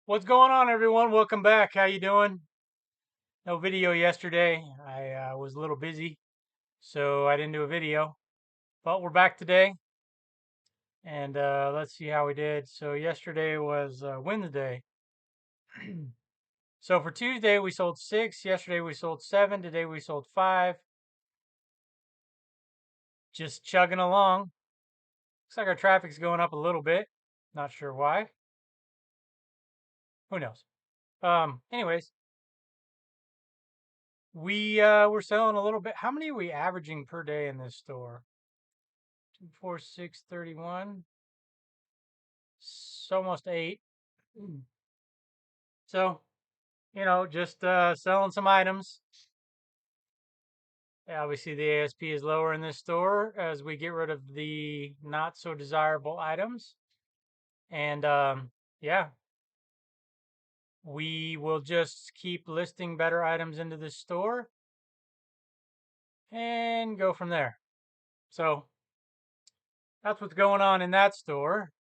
What's going on, everyone? Welcome back. How you doing? No video yesterday. I was a little busy, so I didn't do a video. But we're back today, and let's see how we did. So yesterday was Wednesday. So for Tuesday we sold 6. Yesterday we sold 7. Today we sold 5. Just chugging along. Looks like our traffic's going up a little bit. Not sure why. Who knows? Anyways, we're selling a little bit. How many are we averaging per day in this store? 2, 4, 6, 31. It's almost 8. So, just selling some items. Obviously, the ASP is lower in this store as we get rid of the not so desirable items. And yeah, we will just keep listing better items into this store and go from there. So that's what's going on in that store.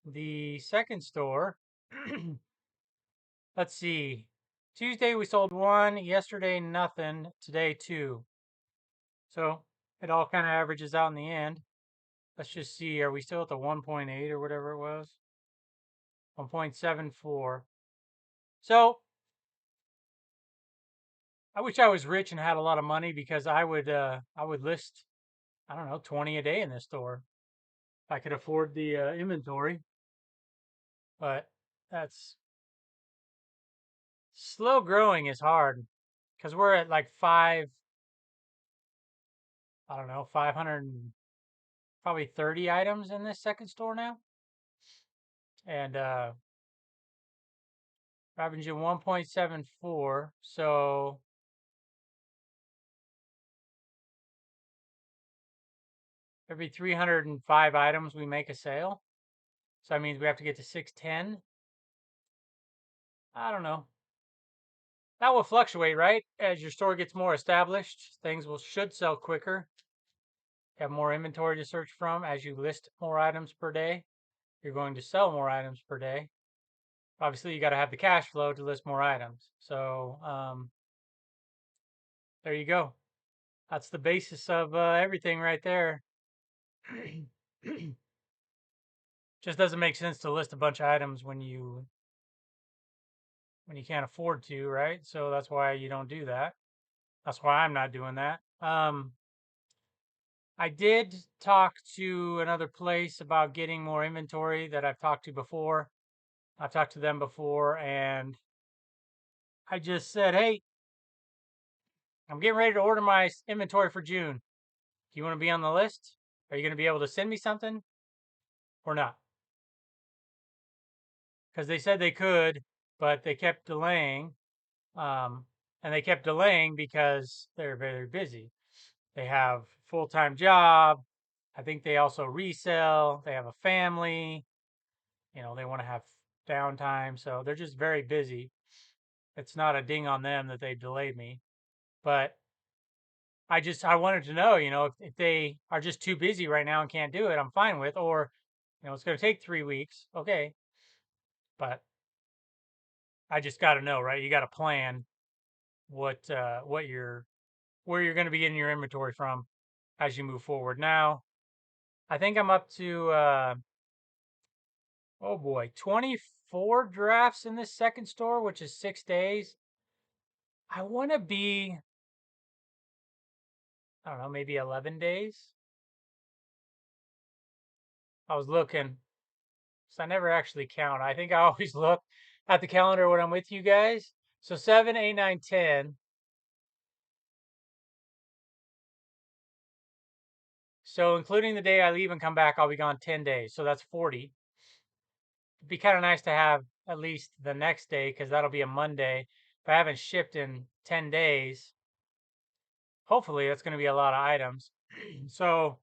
The second store, let's see. Tuesday we sold 1, yesterday nothing, today 2. So it all kind of averages out in the end. Let's just see, are we still at the 1.8 or whatever it was? 1.74. So I wish I was rich and had a lot of money because I would list, I don't know, 20 a day in this store if I could afford the inventory. But that's slow growing is hard because we're at like I don't know, 500, probably 30 items in this second store now. And averaging 1.74. So every 305 items we make a sale. So that means we have to get to 610. I don't know. That will fluctuate, right? As your store gets more established, things should sell quicker. You have more inventory to search from. As you list more items per day, you're going to sell more items per day. Obviously, you got to have the cash flow to list more items. So there you go. That's the basis of everything right there. Just doesn't make sense to list a bunch of items when you can't afford to, right? So that's why you don't do that. That's why I'm not doing that. I did talk to another place about getting more inventory that I've talked to before. I've talked to them before, and I just said, hey, I'm getting ready to order my inventory for June. Do you want to be on the list? Are you going to be able to send me something or not? Because they said they could, but they kept delaying. Um, and they kept delaying because they're very busy. They have full-time job. I think they also resell. They have a family. They want to have downtime. So they're just very busy. It's not a ding on them that they delayed me. But I wanted to know, if they are just too busy right now and can't do it, I'm fine with. Or, it's going to take 3 weeks. Okay. But I just got to know, right? You got to plan what you're where you're going to be getting your inventory from as you move forward. Now, I think I'm up to oh boy, 24 drafts in this second store, which is 6 days. I want to be, I don't know, maybe 11 days. I was looking, so I never actually count. I think I always look at the calendar when I'm with you guys. So 7, 8, 9, 10. So including the day I leave and come back, I'll be gone 10 days. So that's 40. It'd be kind of nice to have at least the next day because that'll be a Monday. If I haven't shipped in 10 days, hopefully that's going to be a lot of items. So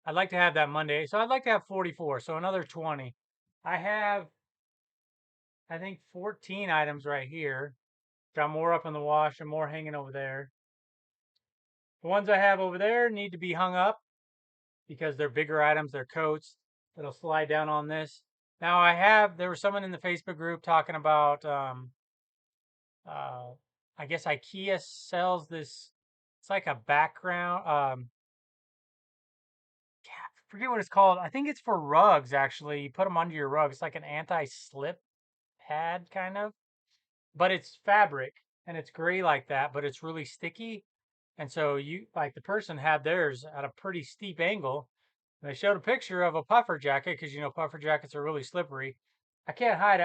I'd like to have that Monday. So I'd like to have 44. So another 20. I have, I think, 14 items right here. Got more up in the wash and more hanging over there. The ones I have over there need to be hung up because they're bigger items. They're coats that'll slide down on this. Now there was someone in the Facebook group talking about, uh, I guess IKEA sells this, it's like a background, I forget what it's called. I think it's for rugs, actually. You put them under your rug. It's like an anti-slip pad, kind of, but it's fabric and it's gray like that, but it's really sticky. And so like the person had theirs at a pretty steep angle. And they showed a picture of a puffer jacket because puffer jackets are really slippery. I can't hide.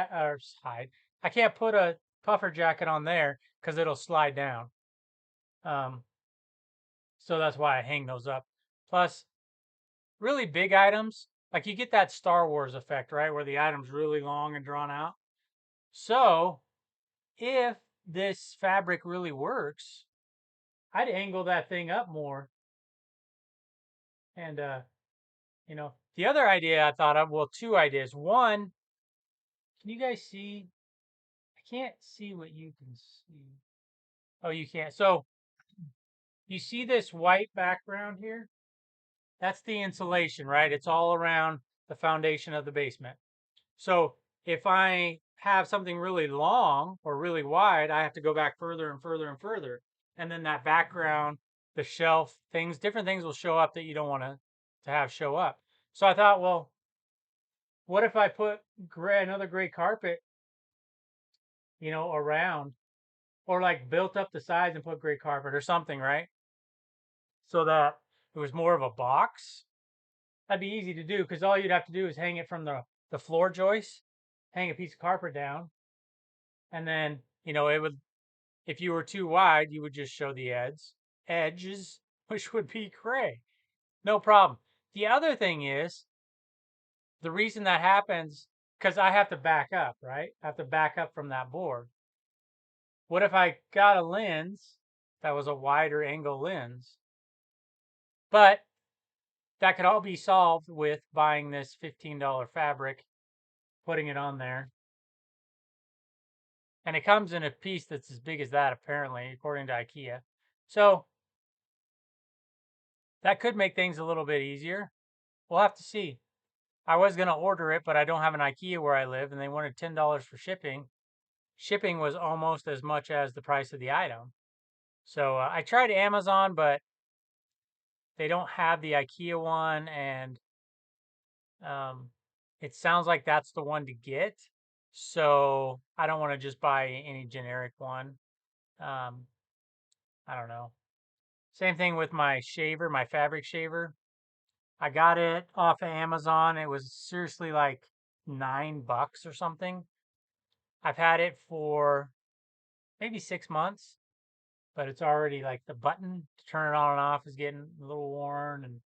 I can't put a puffer jacket on there because it'll slide down. Um, so that's why I hang those up. Plus, really big items, like you get that Star Wars effect, right? Where the item's really long and drawn out. So if this fabric really works, I'd angle that thing up more. And, the other idea I thought of, well, two ideas. One, can you guys see? I can't see what you can see. Oh, you can't. So you see this white background here? That's the insulation, right? It's all around the foundation of the basement. So if I have something really long or really wide, I have to go back further and further and further. And then that background, the shelf, different things will show up that you don't want to have show up. So I thought, well, what if I put another gray carpet, around, or like built up the sides and put gray carpet or something, right? So that it was more of a box. That'd be easy to do because all you'd have to do is hang it from the floor joist, hang a piece of carpet down, and then, it would, if you were too wide, you would just show the edges, which would be gray. No problem. The other thing is, the reason that happens, because I have to back up, right? I have to back up from that board. What if I got a lens that was a wider angle lens? But that could all be solved with buying this $15 fabric, putting it on there. And it comes in a piece that's as big as that, apparently, according to IKEA. So that could make things a little bit easier. We'll have to see. I was going to order it, but I don't have an IKEA where I live, and they wanted $10 for shipping. Shipping was almost as much as the price of the item. So I tried Amazon, but they don't have the IKEA one, and it sounds like that's the one to get. So I don't want to just buy any generic one. Um, I don't know. Same thing with my shaver, my fabric shaver. I got it off of Amazon. It was seriously like $9 or something. I've had it for maybe 6 months, but it's already like the button to turn it on and off is getting a little worn. And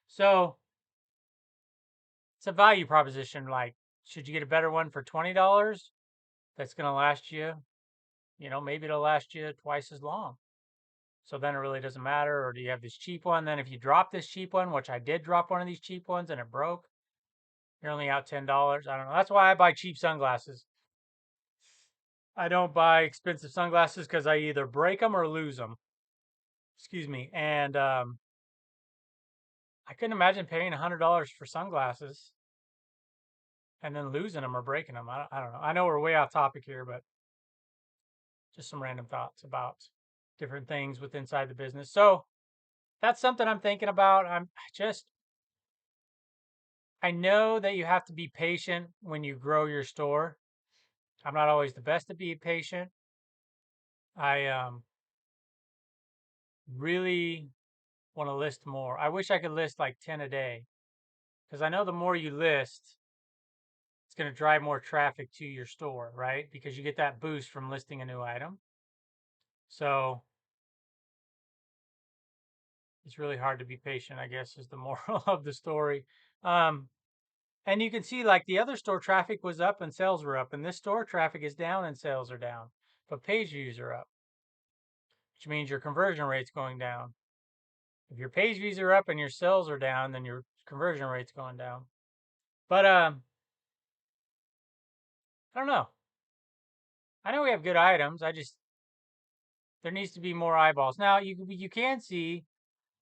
so it's a value proposition. Like, should you get a better one for $20 that's going to last you, maybe it'll last you twice as long. So then it really doesn't matter. Or do you have this cheap one? Then if you drop this cheap one, which I did drop one of these cheap ones and it broke, you're only out $10. I don't know. That's why I buy cheap sunglasses. I don't buy expensive sunglasses because I either break them or lose them. Excuse me. And I couldn't imagine paying $100 for sunglasses and then losing them or breaking them. I don't know. I know we're way off topic here, but just some random thoughts about different things with inside the business. So that's something I'm thinking about. I know that you have to be patient when you grow your store. I'm not always the best to be patient. I really want to list more. I wish I could list like 10 a day because I know the more you list, it's going to drive more traffic to your store, right? Because you get that boost from listing a new item. So it's really hard to be patient, I guess, is the moral of the story. Um, and you can see like the other store traffic was up and sales were up, and this store traffic is down and sales are down, but page views are up, which means your conversion rate's going down. If your page views are up and your sales are down, then your conversion rate's going down. But I don't know. I know we have good items. There needs to be more eyeballs. Now you can see,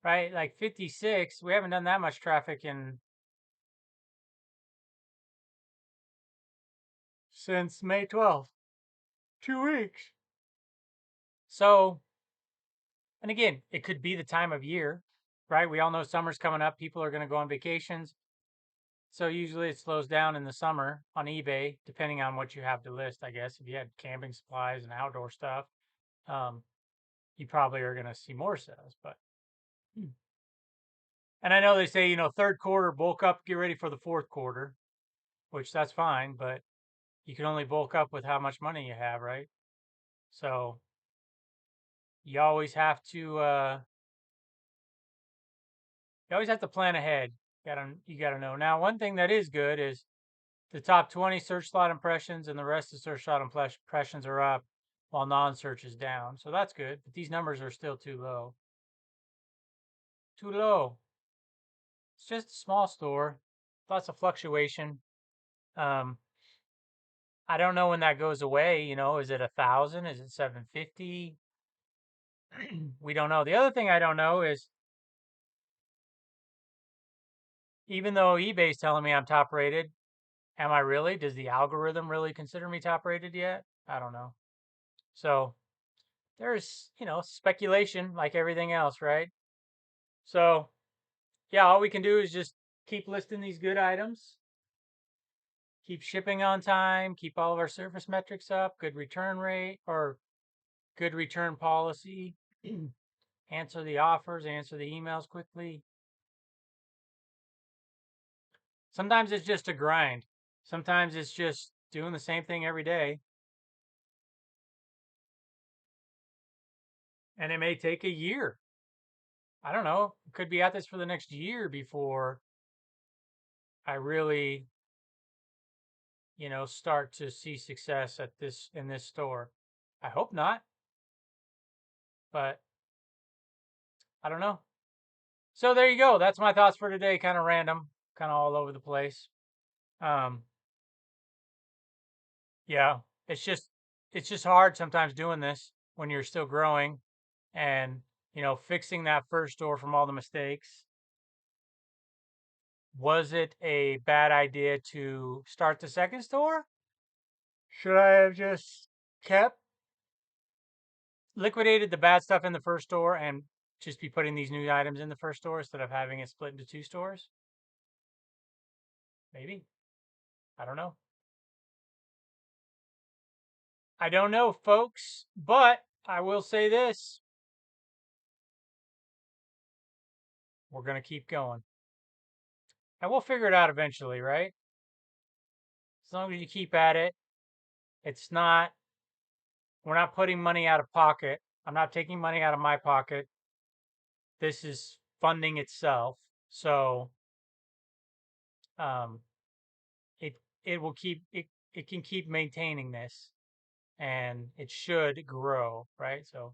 right, like 56. We haven't done that much traffic in since May 12th. 2 weeks. So, and again, it could be the time of year, right? We all know summer's coming up. People are going to go on vacations. So usually it slows down in the summer on eBay, depending on what you have to list, I guess. If you had camping supplies and outdoor stuff, um, you probably are going to see more sales. But and I know they say, third quarter, bulk up, get ready for the fourth quarter, which that's fine, but you can only bulk up with how much money you have, right? So you always have to plan ahead. You gotta know. Now, one thing that is good is the top 20 search slot impressions and the rest of search slot impressions are up while non-search is down. So that's good, but these numbers are still too low. Too low. It's just a small store. Lots of fluctuation. Um, I don't know when that goes away. Is it 1,000? Is it 750? We don't know. The other thing I don't know is, even though eBay's telling me I'm top rated, am I really? Does the algorithm really consider me top rated yet? I don't know. So there's, speculation like everything else, right? So yeah, all we can do is just keep listing these good items, keep shipping on time, keep all of our service metrics up, good return rate or good return policy, answer the offers, answer the emails quickly. Sometimes it's just a grind. Sometimes it's just doing the same thing every day. And it may take a year. I don't know. Could be at this for the next year before I really, start to see success in this store. I hope not, but I don't know. So there you go. That's my thoughts for today. Kind of random, kind of all over the place. Um, yeah, it's just hard sometimes doing this when you're still growing and, fixing that first store from all the mistakes. Was it a bad idea to start the second store? Should I have just kept liquidated the bad stuff in the first store and just be putting these new items in the first store instead of having it split into two stores? Maybe. I don't know. I don't know, folks, but I will say this. We're going to keep going. And we'll figure it out eventually, right? As long as you keep at it, we're not putting money out of pocket. I'm not taking money out of my pocket. This is funding itself. So, um, it will keep, it can keep maintaining this and it should grow, right? So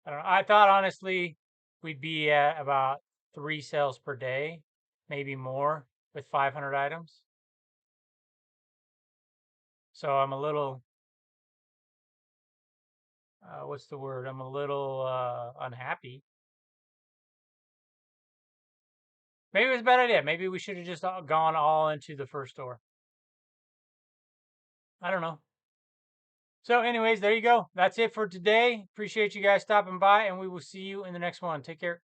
I don't know. I thought honestly we'd be at about 3 sales per day, maybe more with 500 items. So I'm a little, what's the word? I'm a little unhappy. Maybe it was a bad idea. Maybe we should have just gone all into the first store. I don't know. So anyways, there you go. That's it for today. Appreciate you guys stopping by and we will see you in the next one. Take care.